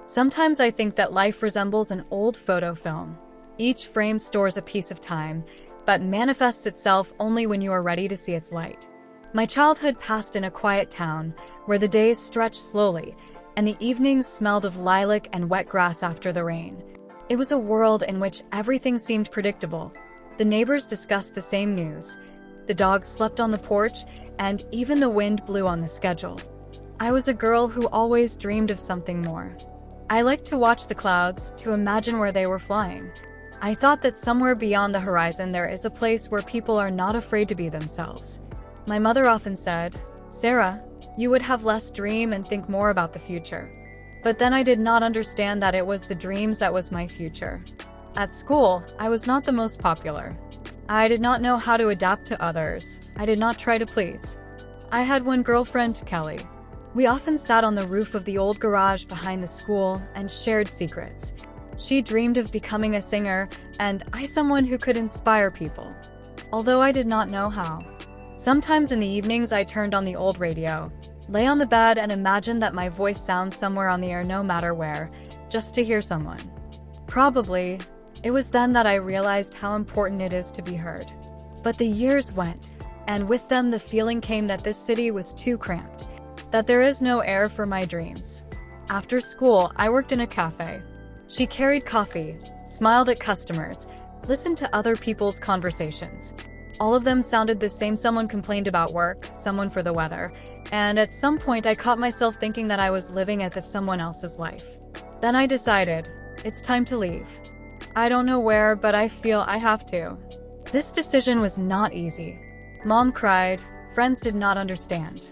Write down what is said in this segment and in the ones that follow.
Sometimes I think that life resembles an old photo film. Each frame stores a piece of time, but manifests itself only when you are ready to see its light. My childhood passed in a quiet town, where the days stretched slowly, and the evenings smelled of lilac and wet grass after the rain. It was a world in which everything seemed predictable. The neighbors discussed the same news, the dogs slept on the porch, and even the wind blew on the schedule. I was a girl who always dreamed of something more. I liked to watch the clouds, to imagine where they were flying. I thought that somewhere beyond the horizon there is a place where people are not afraid to be themselves. My mother often said, "Sarah, you would have less dream and think more about the future." But then I did not understand that it was the dreams that was my future. At school, I was not the most popular. I did not know how to adapt to others. I did not try to please. I had one girlfriend, Kelly. We often sat on the roof of the old garage behind the school and shared secrets. She dreamed of becoming a singer, and I someone who could inspire people, although I did not know how. Sometimes in the evenings I turned on the old radio, lay on the bed and imagined that my voice sounds somewhere on the air no matter where, just to hear someone. Probably, it was then that I realized how important it is to be heard. But the years went, and with them the feeling came that this city was too cramped, that there is no air for my dreams. After school, I worked in a cafe. She carried coffee, smiled at customers, listened to other people's conversations. All of them sounded the same. Someone complained about work, someone for the weather, and at some point I caught myself thinking that I was living as if someone else's life. Then I decided, it's time to leave. I don't know where, but I feel I have to. This decision was not easy. Mom cried, friends did not understand.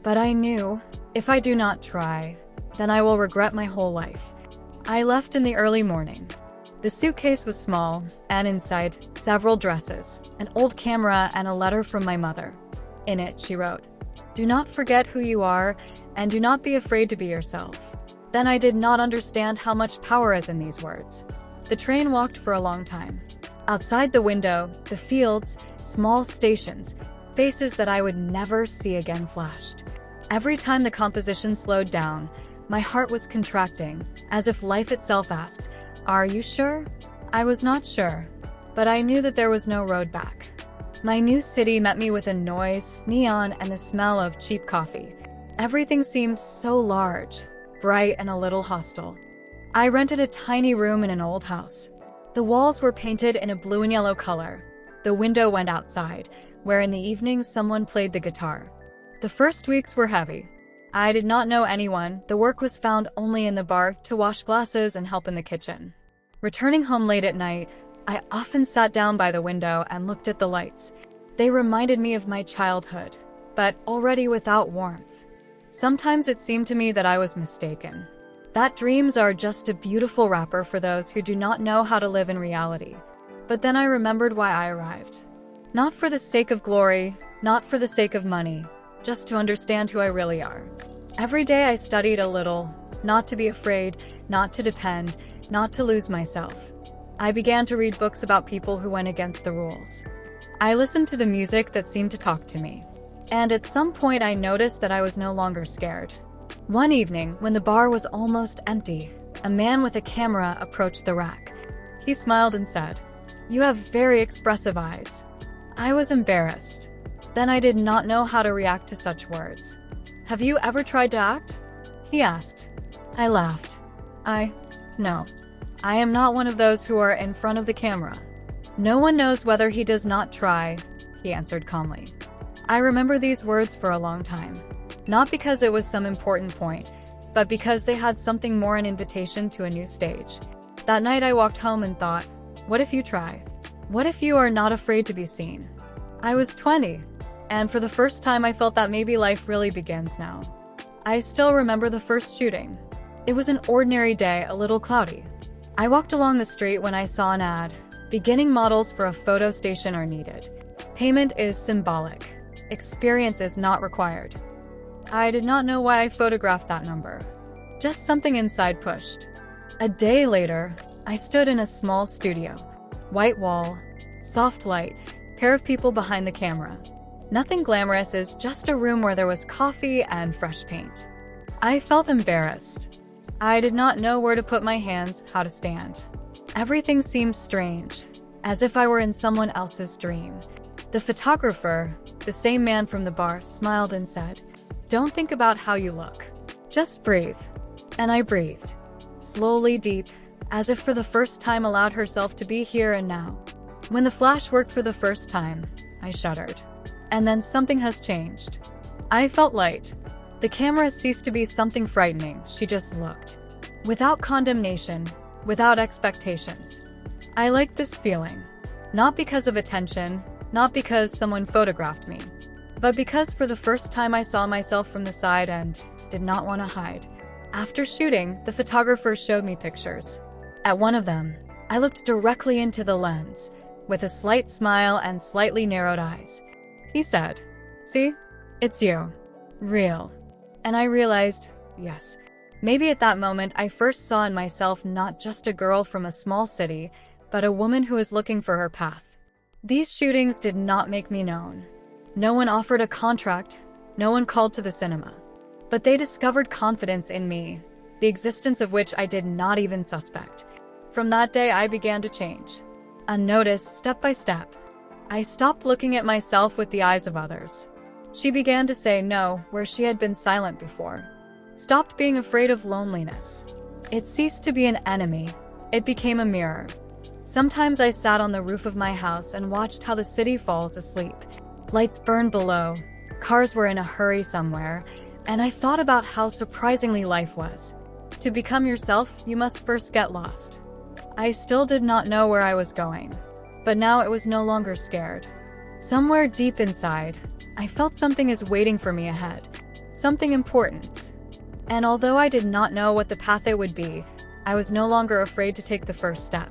But I knew, if I do not try, then I will regret my whole life. I left in the early morning. The suitcase was small, and inside, several dresses, an old camera, and a letter from my mother. In it, she wrote, "Do not forget who you are, and do not be afraid to be yourself." Then I did not understand how much power is in these words. The train walked for a long time. Outside the window, the fields, small stations, faces that I would never see again flashed. Every time the composition slowed down, my heart was contracting, as if life itself asked, "Are you sure?" I was not sure, but I knew that there was no road back. My new city met me with a noise, neon, and the smell of cheap coffee. Everything seemed so large, bright, and a little hostile. I rented a tiny room in an old house. The walls were painted in a blue and yellow color. The window went outside, where in the evenings someone played the guitar. The first weeks were heavy. I did not know anyone. The work was found only in the bar, to wash glasses and help in the kitchen. Returning home late at night, I often sat down by the window and looked at the lights. They reminded me of my childhood, but already without warmth. Sometimes it seemed to me that I was mistaken, that dreams are just a beautiful wrapper for those who do not know how to live in reality. But then I remembered why I arrived. Not for the sake of glory, not for the sake of money, just to understand who I really are. Every day I studied a little, not to be afraid, not to depend, not to lose myself. I began to read books about people who went against the rules. I listened to the music that seemed to talk to me. And at some point I noticed that I was no longer scared. One evening, when the bar was almost empty, a man with a camera approached the rack. He smiled and said, "You have very expressive eyes." I was embarrassed. Then I did not know how to react to such words. "Have you ever tried to act?" he asked. I laughed. No. I am not one of those who are in front of the camera. No one knows whether he does not try, he answered calmly. I remember these words for a long time. Not because it was some important point, but because they had something more, an invitation to a new stage. That night I walked home and thought, what if you try? What if you are not afraid to be seen? I was 20, and for the first time I felt that maybe life really begins now. I still remember the first shooting. It was an ordinary day, a little cloudy. I walked along the street when I saw an ad. Beginning models for a photo station are needed. Payment is symbolic. Experience is not required. I did not know why I photographed that number. Just something inside pushed. A day later, I stood in a small studio. White wall, soft light, pair of people behind the camera. Nothing glamorous, is just a room where there was coffee and fresh paint. I felt embarrassed. I did not know where to put my hands, how to stand. Everything seemed strange, as if I were in someone else's dream. The photographer, the same man from the bar, smiled and said, "Don't think about how you look. Just breathe." And I breathed, slowly, deep, as if for the first time allowed herself to be here and now. When the flash worked for the first time, I shuddered. And then something has changed. I felt light. The camera ceased to be something frightening, she just looked. Without condemnation, without expectations. I liked this feeling. Not because of attention, not because someone photographed me, but because for the first time I saw myself from the side and did not want to hide. After shooting, the photographer showed me pictures. At one of them, I looked directly into the lens, with a slight smile and slightly narrowed eyes. He said, "See? It's you. Real." And I realized, yes, maybe at that moment I first saw in myself not just a girl from a small city, but a woman who is looking for her path. These shootings did not make me known. No one offered a contract, no one called to the cinema. But they discovered confidence in me, the existence of which I did not even suspect. From that day I began to change. Unnoticed, step by step. I stopped looking at myself with the eyes of others. She began to say no where she had been silent before. Stopped being afraid of loneliness. It ceased to be an enemy. It became a mirror. Sometimes I sat on the roof of my house and watched how the city falls asleep. Lights burned below. Cars were in a hurry somewhere. And I thought about how surprisingly life was. To become yourself, you must first get lost. I still did not know where I was going. But now it was no longer scared. Somewhere deep inside, I felt something is waiting for me ahead. Something important. And although I did not know what the path it would be, I was no longer afraid to take the first step.